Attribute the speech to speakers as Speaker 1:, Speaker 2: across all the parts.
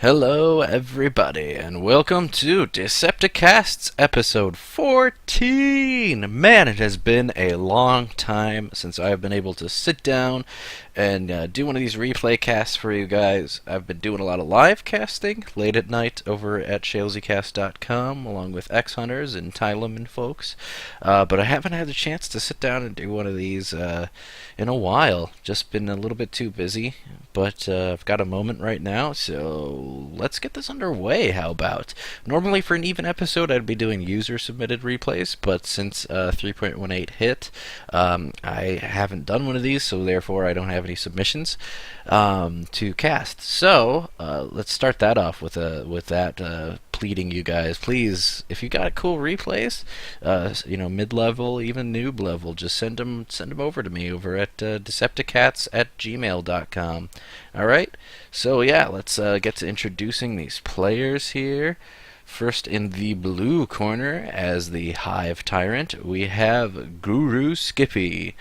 Speaker 1: Hello, everybody, and welcome to Decepticasts episode 14. Man, it has been a long time since I have been able to sit down and do one of these replay casts for you guys. I've been doing a lot of live casting late at night over at shalesicast.com along with X-Hunters and Tylum and folks, but I haven't had the chance to sit down and do one of these in a while. Just been a little bit too busy, but I've got a moment right now, so let's get this underway. How about? Normally for an even episode I'd be doing user-submitted replays, but since 3.18 hit, I haven't done one of these, so therefore I don't have any submissions to cast. So let's start that off with that pleading you guys, please, if you got cool replays, mid-level, even noob level, just send them over to me over at decepticats@gmail.com. All right, so yeah, let's get to introducing these players here. First, in the blue corner, as the Hive Tyrant, we have GuruSkippy.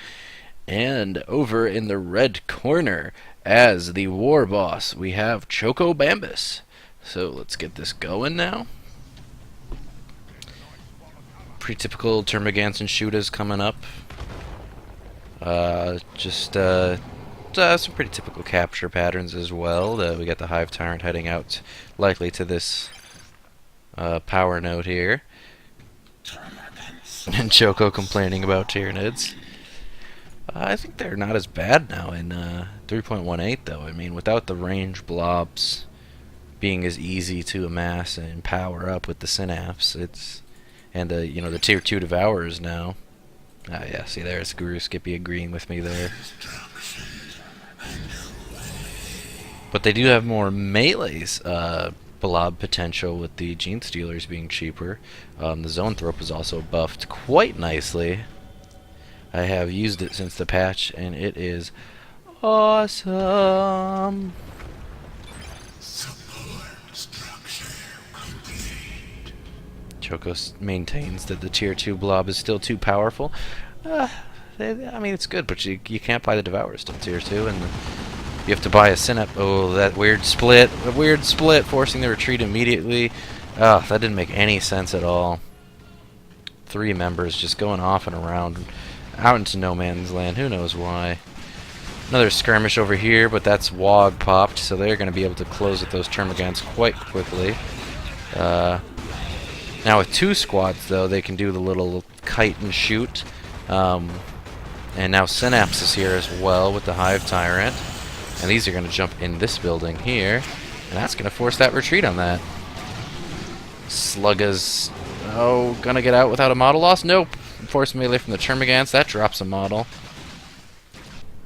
Speaker 1: And over in the red corner, as the War Boss, we have Choko Bambus. So let's get this going now. Pretty typical Termagants and shooters coming up. Some pretty typical capture patterns as well. We got the Hive Tyrant heading out, likely to this power node here. And Choko complaining about Tyranids. I think they're not as bad now in 3.18, though. I mean, without the range blobs being as easy to amass and power up with the Synapse, and the tier 2 Devourers now. Yeah, see, there's GuruSkippy agreeing with me there. But they do have more melee's blob potential with the Gene Stealers being cheaper. The Zoanthrope is also buffed quite nicely. I have used it since the patch, and it is awesome. Choko maintains that the tier 2 blob is still too powerful. I mean, it's good, but you can't buy the Devourers till tier 2, and you have to buy a Synapse. Oh, that weird split. A weird split, forcing the retreat immediately. That didn't make any sense at all. 3 members just going off and around, out into no man's land. Who knows why. Another skirmish over here, but that's Wog popped, so they're going to be able to close with those Termagants quite quickly. Now with 2 squads, though, they can do the little kite and shoot. And now Synapse is here as well with the Hive Tyrant. And these are going to jump in this building here. And that's going to force that retreat on that. Slugga's, gonna get out without a model loss? Nope. Force melee from the Termagants. That drops a model.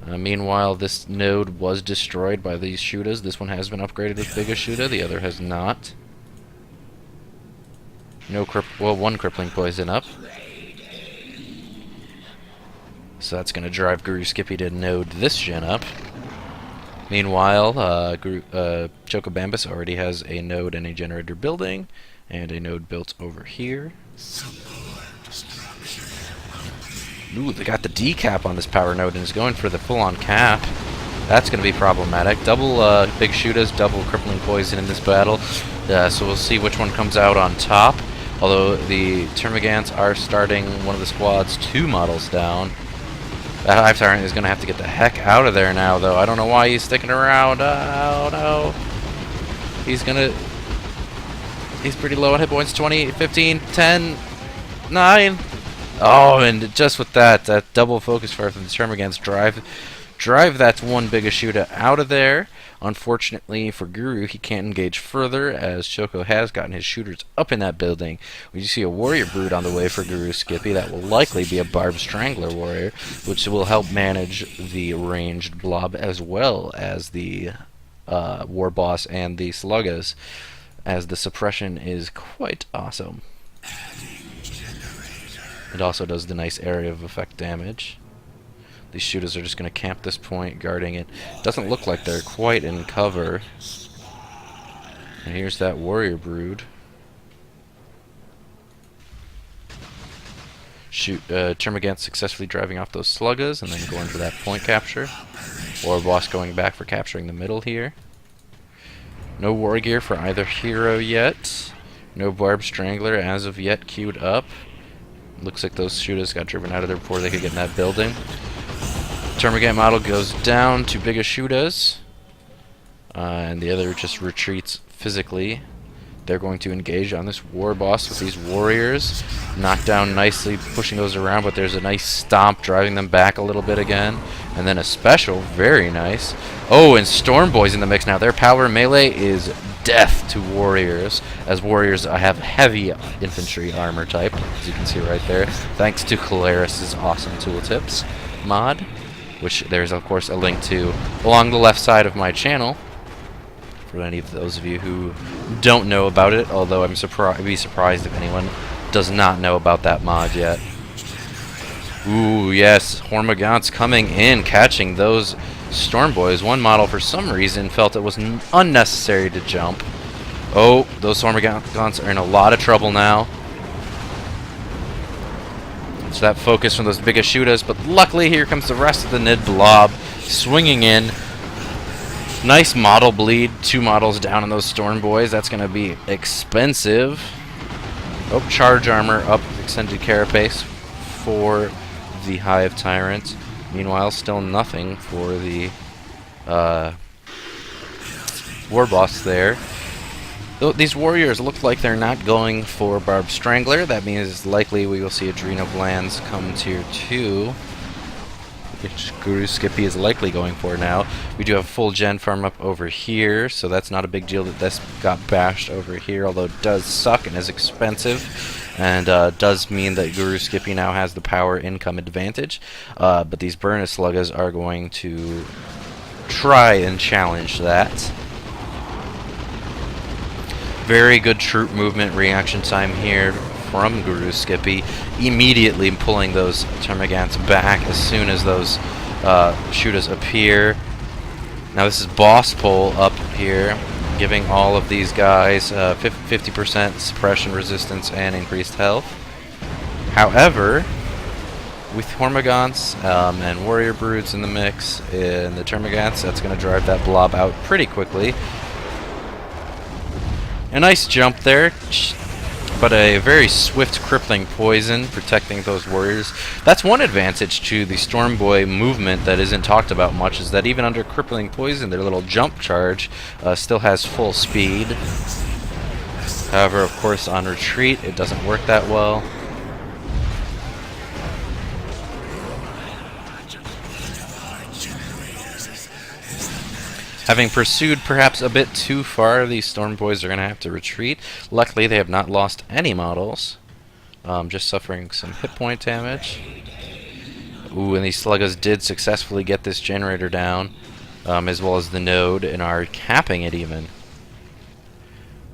Speaker 1: Meanwhile, this node was destroyed by these shooters. This one has been upgraded with bigger shooter. The other has not. One crippling poison up. So that's going to drive GuruSkippy to node this gen up. Meanwhile, Choko Bambus already has a node and a generator building, and a node built over here. Ooh, they got the decap on this power node and is going for the full-on cap. That's going to be problematic. Double big shooters, double crippling poison in this battle. So we'll see which one comes out on top. Although the Termagants are starting one of the squads 2 models down. That Hive Tyrant is going to have to get the heck out of there now, though. I don't know why he's sticking around. Oh, no. He's pretty low on hit points. 20, 15, 10, 9. Oh, and just with that double focus fire from the Termagants drive that one biggest shooter out of there. Unfortunately for Guru, he can't engage further, as Choko has gotten his shooters up in that building. We see a Warrior Brood on the way for GuruSkippy. That will likely be a Barb Strangler Warrior, which will help manage the ranged blob as well as the War Boss and the Sluggas, as the suppression is quite awesome. It also does the nice area of effect damage. These shooters are just going to camp this point, guarding it. Doesn't look like they're quite in cover. And here's that Warrior Brood. Termagant successfully driving off those Sluggas and then going for that point capture. Or Boss going back for capturing the middle here. No war gear for either hero yet. No Barb Strangler as of yet queued up. Looks like those shooters got driven out of there before they could get in that building. Termagant model goes down to bigger shooters. And the other just retreats physically. They're going to engage on this war boss with these warriors. Knock down nicely, pushing those around, but there's a nice stomp driving them back a little bit again. And then a special, very nice. Oh, and Storm Boy's in the mix now. Their power melee is death to warriors. As warriors, I have heavy infantry armor type, as you can see right there. Thanks to Calaris' awesome tooltips mod, which there's, of course, a link to along the left side of my channel. For any of those of you who don't know about it, although I'd be surprised if anyone does not know about that mod yet. Ooh, yes, Hormagaunts coming in, catching those Storm Boys. One model, for some reason, felt it was unnecessary to jump. Oh, those Hormagaunts are in a lot of trouble now. So that focus from those biggest shooters, but luckily here comes the rest of the Nid Blob swinging in. Nice model bleed, 2 models down on those Storm Boys. That's going to be expensive. Oh, charge armor up, extended carapace for the Hive Tyrant. Meanwhile, still nothing for the war boss there. These warriors look like they're not going for Barb Strangler. That means likely we will see Adrenal Glands come tier 2. Which GuruSkippy is likely going for now. We do have full gen farm up over here, so that's not a big deal that this got bashed over here, although it does suck and is expensive, and does mean that GuruSkippy now has the power income advantage. But these Burnus Sluggas are going to try and challenge that. Very good troop movement reaction time here from GuruSkippy, immediately pulling those Termagants back as soon as those shooters appear. Now this is Boss Pole up here, giving all of these guys 50% suppression resistance and increased health. However, with Hormagaunts and Warrior Broods in the mix, and the Termagants, that's going to drive that blob out pretty quickly. A nice jump there, but a very swift crippling poison protecting those warriors. That's one advantage to the Storm Boy movement that isn't talked about much, is that even under crippling poison, their little jump charge still has full speed. However, of course, on retreat, it doesn't work that well. Having pursued perhaps a bit too far, these Storm Boys are going to have to retreat. Luckily, they have not lost any models, just suffering some hit point damage. Ooh, and these Sluggas did successfully get this generator down, as well as the node, and are capping it even.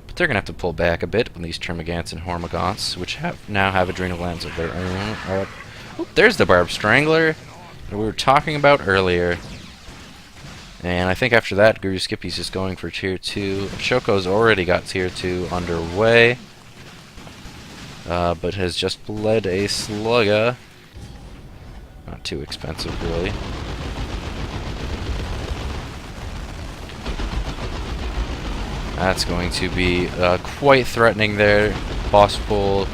Speaker 1: But they're going to have to pull back a bit when these Termagants and Hormagaunts, which now have Adrenal Glands of their own, are up. Oop, there's the Barb Strangler that we were talking about earlier. And I think after that, GuruSkippy's just going for tier 2. Choko's already got tier 2 underway, but has just bled a Slugga. Not too expensive, really. That's going to be quite threatening there. Boss pull.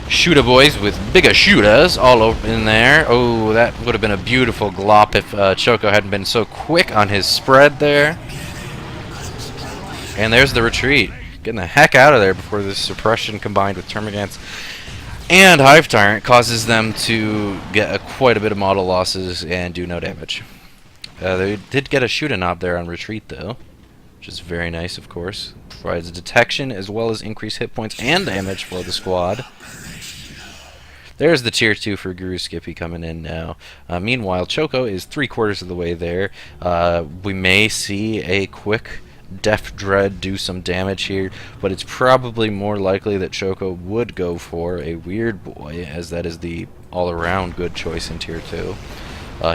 Speaker 1: Shooter boys with bigger shooters all over in there. Oh, that would have been a beautiful glop if Choko hadn't been so quick on his spread there. And there's the retreat. Getting the heck out of there before this suppression combined with Termagants and Hive Tyrant causes them to get quite a bit of model losses and do no damage. They did get a shoot-a-knob there on retreat, though, which is very nice, of course. Provides detection as well as increased hit points and damage for the squad. There's the tier 2 for GuruSkippy coming in now. Meanwhile, Choko is 3/4 of the way there. We may see a quick Death Dread do some damage here, but it's probably more likely that Choko would go for a Weird Boy, as that is the all-around good choice in tier 2.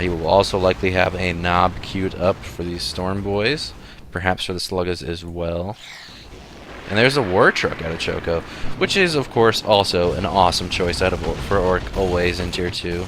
Speaker 1: He will also likely have a knob queued up for these Storm Boys, perhaps for the Sluggas as well. And there's a War Truck out of Choko, which is, of course, also an awesome choice for Orc always in tier 2.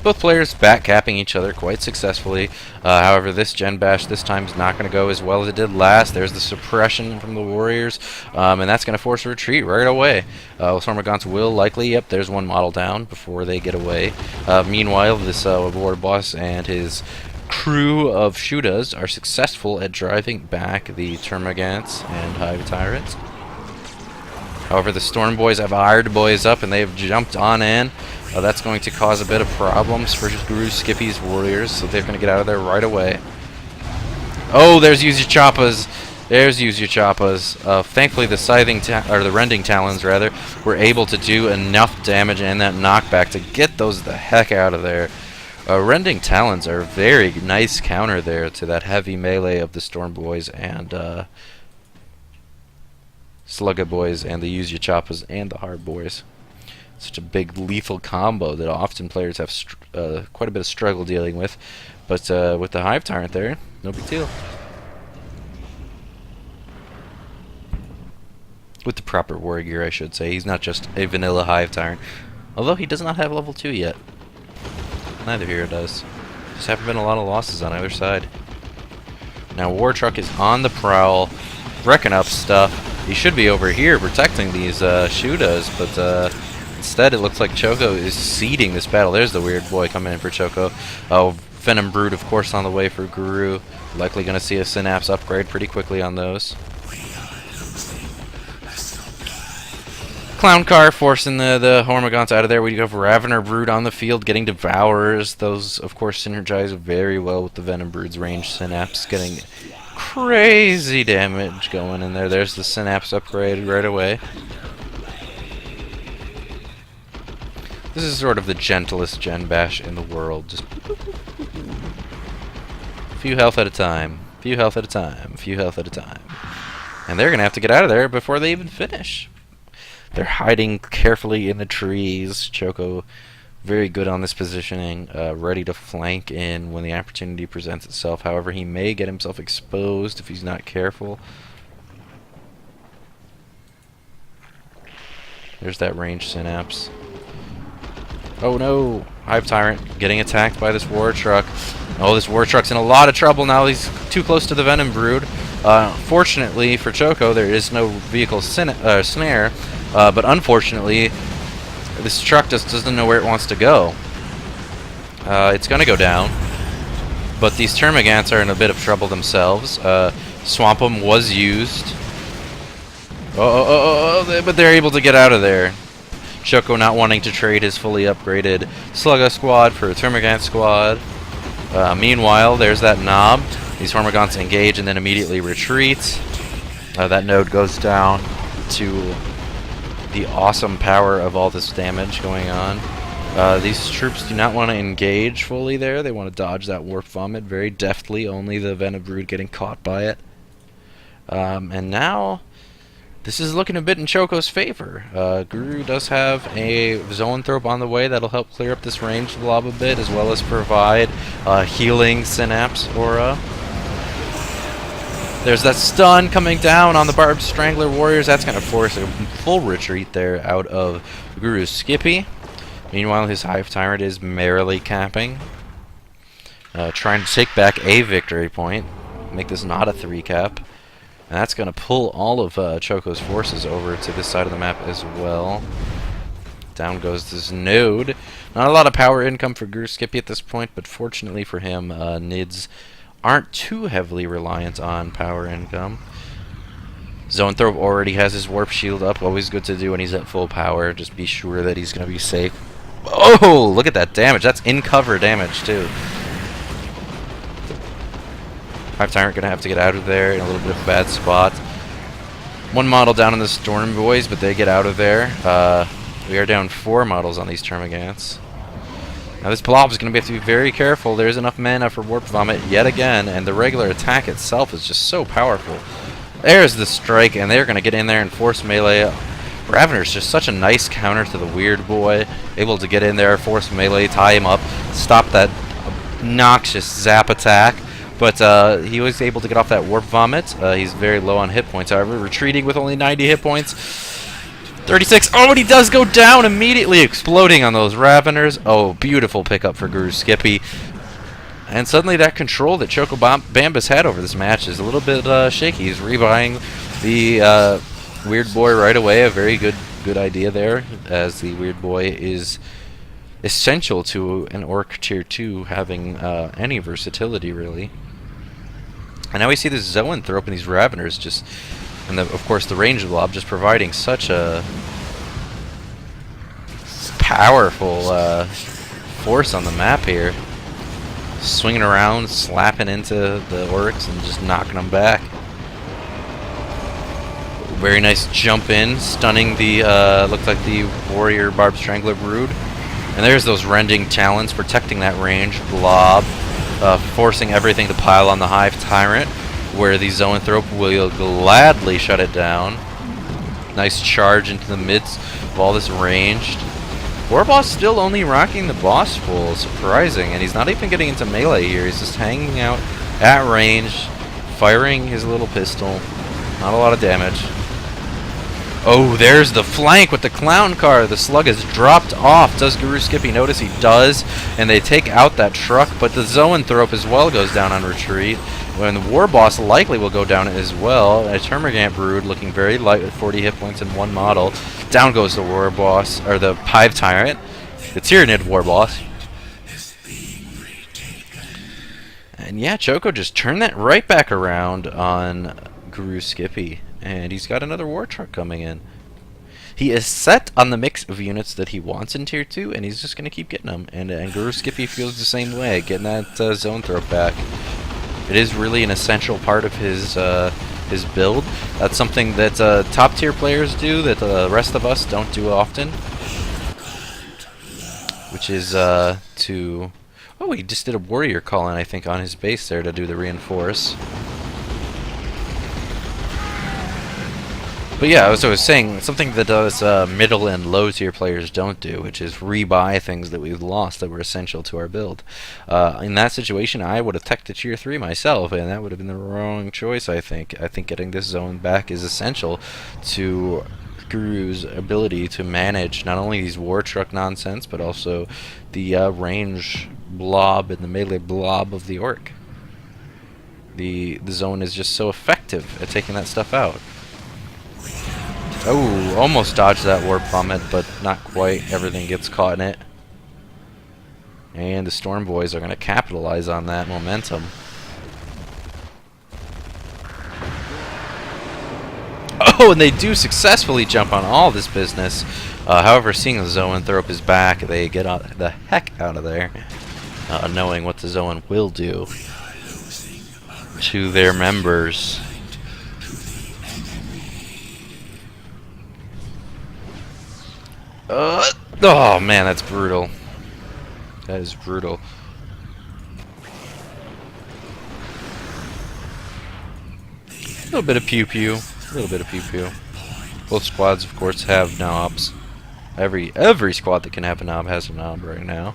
Speaker 1: Both players back-capping each other quite successfully. However, this Gen Bash this time is not going to go as well as it did last. There's the suppression from the Warriors, and that's going to force a retreat right away. Stormagants will likely, yep, there's one model down before they get away. Meanwhile, this Ward Boss and his crew of Shudas are successful at driving back the Termagants and Hive Tyrants. However, the Storm Boys have hired boys up and they've jumped on in. That's going to cause a bit of problems for GuruSkippy's Warriors, so they're going to get out of there right away. Oh, there's Use Your Choppas. There's Use Your Choppas. Thankfully, the Rending Talons, rather, were able to do enough damage and that knockback to get those the heck out of there. Rending Talons are a very nice counter there to that heavy melee of the Storm Boys and Slugga Boys and the Use Your Choppas and the Hard Boys. Such a big lethal combo that often players have quite a bit of struggle dealing with. But with the Hive Tyrant there, no big deal. With the proper war gear, I should say. He's not just a vanilla Hive Tyrant. Although he does not have level 2 yet. Neither hero does. Just haven't been a lot of losses on either side. Now War Truck is on the prowl, wrecking up stuff. He should be over here protecting these Shudas, but instead it looks like Choko is seeding this battle. There's the weird boy coming in for Choko. Oh, Venom Brood, of course, on the way for Guru. Likely going to see a Synapse upgrade pretty quickly on those. Clown Car forcing the Hormagaunts out of there. We have Ravener Brood on the field getting Devourers. Those, of course, synergize very well with the Venom Brood's range Synapse, getting crazy damage going in there. There's the Synapse upgrade right away. This is sort of the gentlest Gen Bash in the world. Just few health at a time. Few health at a time. Few health at a time. And they're going to have to get out of there before they even finish. They're hiding carefully in the trees. Choko, very good on this positioning, ready to flank in when the opportunity presents itself. However, he may get himself exposed if he's not careful. There's that range Synapse. Oh no! Hive Tyrant getting attacked by this War Truck. Oh, this War Truck's in a lot of trouble now. He's too close to the Venom Brood. Fortunately for Choko, there is no vehicle snare. But unfortunately, this truck just doesn't know where it wants to go. It's going to go down. But these Termagants are in a bit of trouble themselves. Swamp'em was used. But they're able to get out of there. Choko not wanting to trade his fully upgraded Slugga squad for a Termagant squad. Meanwhile, there's that knob. These Hormagaunts engage and then immediately retreat. That node goes down to the awesome power of all this damage going on. These troops do not want to engage fully there. They want to dodge that Warp Vomit very deftly, only the Venom Brood getting caught by it. And now, this is looking a bit in Choko's favor. Guru does have a Zoanthrope on the way that'll help clear up this ranged blob a bit, as well as provide healing Synapse aura. There's that stun coming down on the Barbed Strangler Warriors. That's going to force a full retreat there out of GuruSkippy. Meanwhile, his Hive Tyrant is merrily capping. Trying to take back a victory point. Make this not a 3-cap. And that's going to pull all of Choko's forces over to this side of the map as well. Down goes this node. Not a lot of power income for GuruSkippy at this point, but fortunately for him, Nids aren't too heavily reliant on power income. Zoanthrope already has his Warp Shield up. Always good to do when he's at full power. Just be sure that he's going to be safe. Oh, look at that damage. That's in-cover damage, too. Hive Tyrant going to have to get out of there in a little bit of a bad spot. One model down on the Storm Boys, but they get out of there. We are down 4 models on these Termagants. Now this blob is going to have to be very careful. There's enough mana for Warp Vomit yet again, and the regular attack itself is just so powerful. There's the strike, and they're going to get in there and force melee. Ravener's just such a nice counter to the weird boy. Able to get in there, force melee, tie him up, stop that obnoxious zap attack. But he was able to get off that Warp Vomit. He's very low on hit points, however, retreating with only 90 hit points. 36. Oh, and he does go down immediately, exploding on those Raveners. Oh, beautiful pickup for GuruSkippy. And suddenly that control that Choko Bambus had over this match is a little bit shaky. He's rebuying the Weird Boy right away. A very good idea there, as the Weird Boy is essential to an Orc Tier 2 having any versatility, really. And now we see this Zoanthrope and these Raveners just... And of course the range blob just providing such a powerful force on the map here. Swinging around, slapping into the orcs and just knocking them back. Very nice jump in, stunning the, looks like the Warrior Barb Strangler Brood. And there's those rending talons protecting that range blob, forcing everything to pile on the Hive Tyrant, where the Zoanthrope will gladly shut it down. Nice charge into the midst of all this ranged. Warboss still only rocking the boss full, surprising, and he's not even getting into melee here. He's just hanging out at range, firing his little pistol. Not a lot of damage. Oh, there's the flank with the clown car. The slug is dropped off. Does GuruSkippy notice? He does, and they take out that truck, but the Zoanthrope as well goes down on retreat. When the Warboss likely will go down as well. A Termagant Brood looking very light with 40 hit points in one model. Down goes the Warboss, or the Hive Tyrant. The Tyrannid Warboss. And yeah, Choko just turned that right back around on GuruSkippy. And he's got another War Truck coming in. He is set on the mix of units that he wants in Tier 2, and he's just going to keep getting them. And GuruSkippy feels the same way, getting that Zoanthrope back. It is really an essential part of his build. That's something that top tier players do that the rest of us don't do often. Which is to... Oh, he just did a warrior call-in, I think, on his base there to do the reinforce. But yeah, as I was saying, something that those middle and low tier players don't do, which is rebuy things that we've lost that were essential to our build. In that situation, I would have teched to Tier 3 myself, and that would have been the wrong choice, I think. I think getting this zone back is essential to Guru's ability to manage not only these War Truck nonsense, but also the range blob and the melee blob of the Orc. The zone is just so effective at taking that stuff out. Oh, almost dodged that Warp Vomit, but not quite. Everything gets caught in it. And the Storm Boys are going to capitalize on that momentum. Oh, and they do successfully jump on all this business. However, seeing the Zoanthrope is back, they get the heck out of there, knowing what the Zoan will do to their members. Oh man, that's brutal. That is brutal. A little bit of pew-pew. A little bit of pew-pew. Both squads, of course, have knobs. Every squad that can have a knob has a knob right now.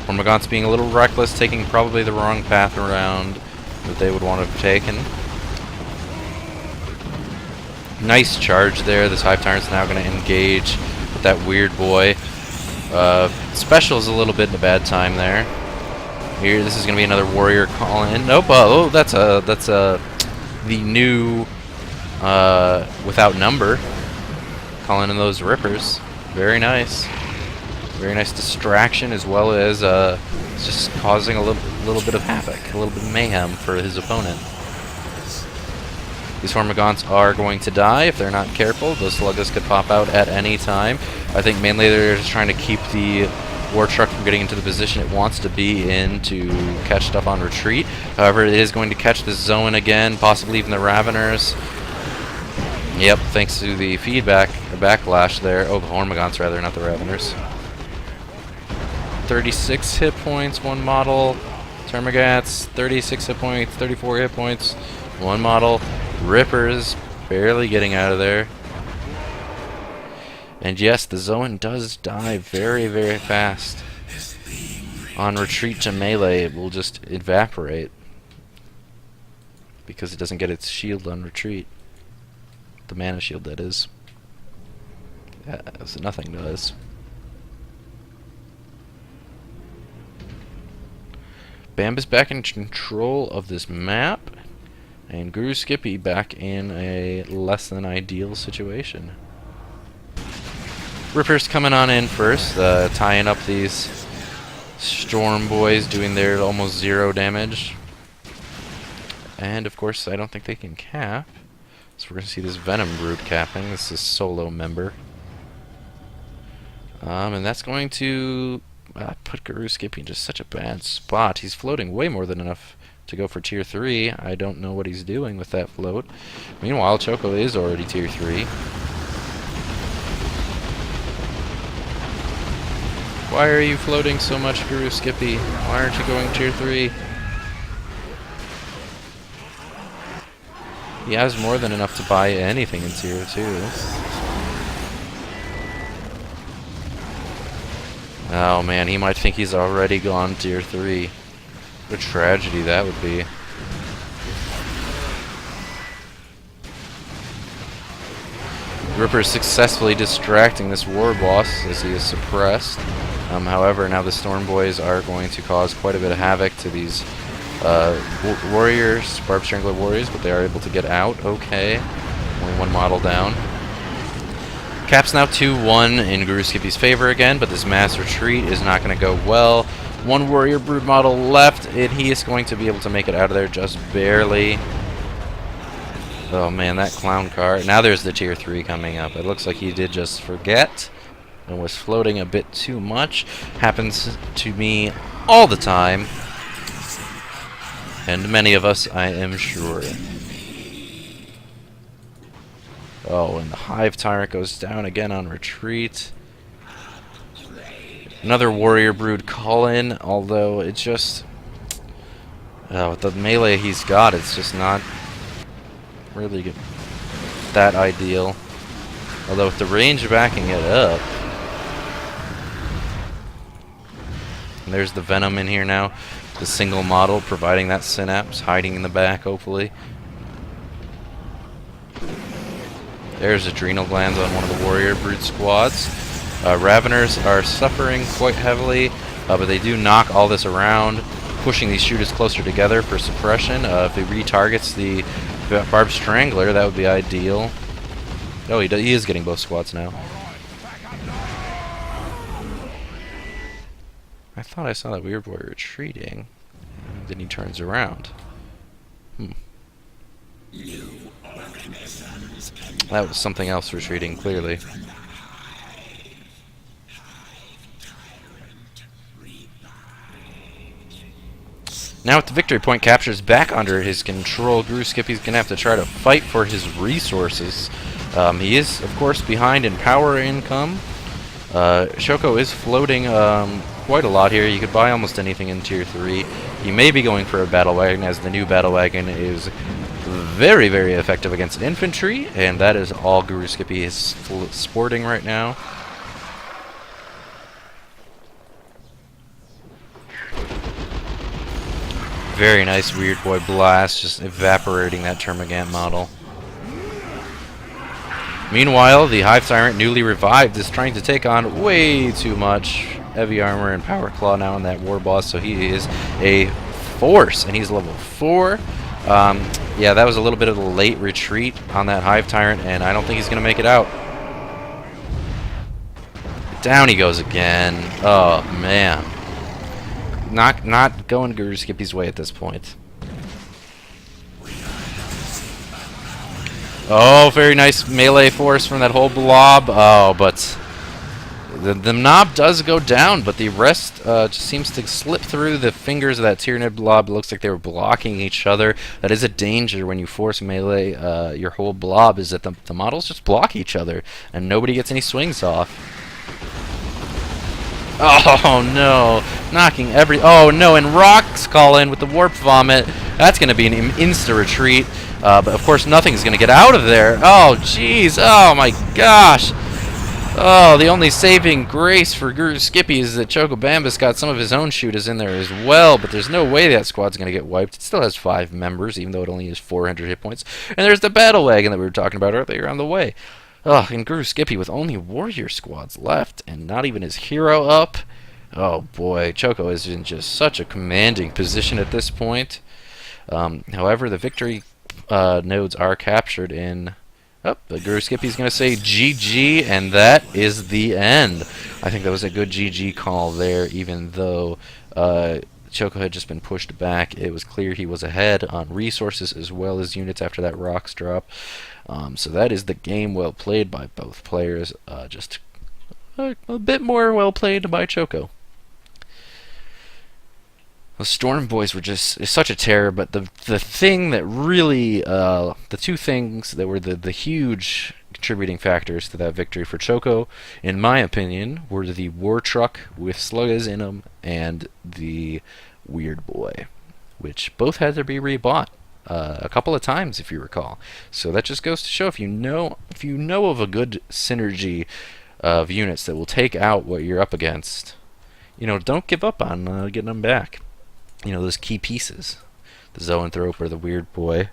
Speaker 1: Hormagaunts being a little reckless, taking probably the wrong path around that they would want to have taken. Nice charge there. This Hive Tyrant's now going to engage with that Weird Boy. Special's a little bit in a bad time there. Here, this is going to be another warrior call-in. Nope. Oh, that's the new without number. Calling in those rippers. Very nice. Very nice distraction, as well as just causing a little bit of havoc, a little bit of mayhem for his opponent. These Hormagaunts are going to die if they're not careful. Those Sluggas could pop out at any time. I think mainly they're just trying to keep the War Truck from getting into the position it wants to be in to catch stuff on retreat. However, it is going to catch this zone again, possibly even the Raveners. Yep, thanks to the feedback, or backlash there. Oh, the Hormagaunts rather, not the Raveners. 36 hit points, one model. Termagants, 36 hit points, 34 hit points, one model. Rippers, barely getting out of there. And yes, the Zoan does die very, very fast. On retreat to melee, it will just evaporate. Because it doesn't get its shield on retreat. The mana shield, that is. as nothing does. Bambus back in control of this map, and GuruSkippy back in a less than ideal situation. Ripper's coming on in first, tying up these Storm Boys, doing their almost 0 damage. And of course, I don't think they can cap. So we're going to see this Venom Brood capping. This is solo member. And that's going to put GuruSkippy in just such a bad spot. He's floating way more than enough to go for tier 3. I don't know what he's doing with that float. Meanwhile, Choko is already tier 3. Why are you floating so much, GuruSkippy? Why aren't you going tier 3? He has more than enough to buy anything in tier 2. Oh man, he might think he's already gone tier 3. What a tragedy that would be. Ripper successfully distracting this war boss as he is suppressed. However, now the Storm Boys are going to cause quite a bit of havoc to these warriors, Barb Strangler warriors, but they are able to get out. Okay, only one model down. Cap's now 2-1 in GuruSkippy's favor again, but this mass retreat is not going to go well. One Warrior Brood model left, and he is going to be able to make it out of there just barely. Oh man, that clown car. Now there's the tier 3 coming up. It looks like he did just forget and was floating a bit too much. Happens to me all the time. And many of us, I am sure. Oh, and the Hive Tyrant goes down again on retreat. Another Warrior Brood call-in, although it's just... with the melee he's got, it's just not really good, that ideal. Although with the range backing it up... And there's the Venom in here now. The single model providing that synapse, hiding in the back, hopefully. There's Adrenal Glands on one of the Warrior Brood squads. Raveners are suffering quite heavily, but they do knock all this around, pushing these shooters closer together for suppression. If he retargets the Barb Strangler, that would be ideal. Oh, he is getting both squads now. I thought I saw that Weird Boy retreating. Then he turns around. That was something else retreating, clearly. Now with the victory point captures back under his control, GuruSkippy's going to have to try to fight for his resources. He is, of course, behind in power income. Choko is floating quite a lot here. You could buy almost anything in tier 3. He may be going for a battle wagon, as the new battle wagon is very, very effective against infantry, and that is all GuruSkippy is sporting right now. Very nice Weird Boy blast, just evaporating that Termagant model. Meanwhile, the Hive Tyrant, newly revived, is trying to take on way too much heavy armor and power claw now in that war boss, so he is a force, and he's level 4. Yeah, that was a little bit of a late retreat on that Hive Tyrant, and I don't think he's going to make it out. Down he goes again. Oh, man. Not going GuruSkippy's way at this point. Oh, very nice melee force from that whole blob. Oh, but the knob does go down, but the rest just seems to slip through the fingers of that Tyranid blob. It looks like they were blocking each other. That is a danger when you force melee your whole blob, is that the models just block each other, and nobody gets any swings off. Oh no, knocking every... Oh no, and Rocks call in with the Warp Vomit. That's going to be an insta-retreat. But of course nothing's going to get out of there. Oh jeez, oh my gosh. Oh, the only saving grace for GuruSkippy is that Choko Bambus got some of his own shooters in there as well, but there's no way that squad's going to get wiped. It still has 5 members, even though it only has 400 hit points. And there's the battle wagon that we were talking about earlier on the way. Ugh, and GuruSkippy with only warrior squads left and not even his hero up. Oh boy, Choko is in just such a commanding position at this point. However, the victory nodes are captured in... Oh, the GuruSkippy's going to say GG, and that is the end. I think that was a good GG call there, even though Choko had just been pushed back. It was clear he was ahead on resources as well as units after that rocks drop. So that is the game well played by both players. Just a bit more well played by Choko. The Storm Boys were just such a terror, but the thing that really, the two things that were the huge contributing factors to that victory for Choko, in my opinion, were the War Truck with Sluggas in them and the Weird Boy, which both had to be rebought a couple of times, if you recall. So that just goes to show if you know of a good synergy of units that will take out what you're up against, don't give up on getting them back. Those key pieces. The Zoanthrope or the Weird Boy.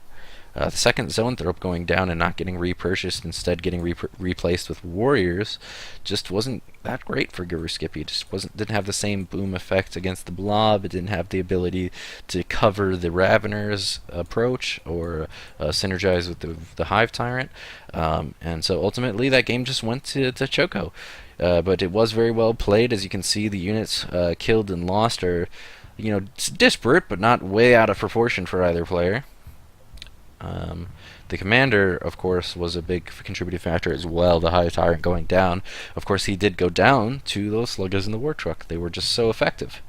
Speaker 1: The second Zoanthrope going down and not getting repurchased, instead getting replaced with Warriors, just wasn't that great for GuruSkippy. Just didn't have the same boom effect against the Blob. It didn't have the ability to cover the Ravener's approach or synergize with the Hive Tyrant. And so ultimately that game just went to Choko. But it was very well played. As you can see, the units killed and lost are disparate, but not way out of proportion for either player. The commander, of course, was a big contributing factor as well. The Hive Tyrant going down. Of course, he did go down to those Sluggas in the War Truck. They were just so effective.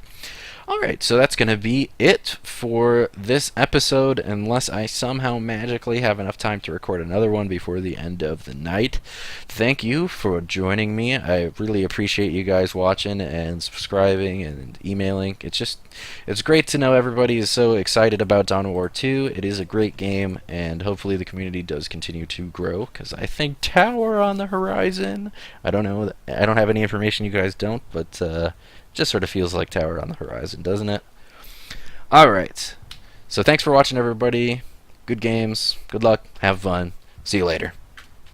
Speaker 1: Alright, so that's going to be it for this episode, unless I somehow magically have enough time to record another one before the end of the night. Thank you for joining me. I really appreciate you guys watching and subscribing and emailing. It's great to know everybody is so excited about Dawn of War 2. It is a great game, and hopefully the community does continue to grow, because I think Tower on the horizon. I don't know. I don't have any information you guys don't, but just sort of feels like Tower on the horizon, doesn't it? Alright. So thanks for watching, everybody. Good games. Good luck. Have fun. See you later.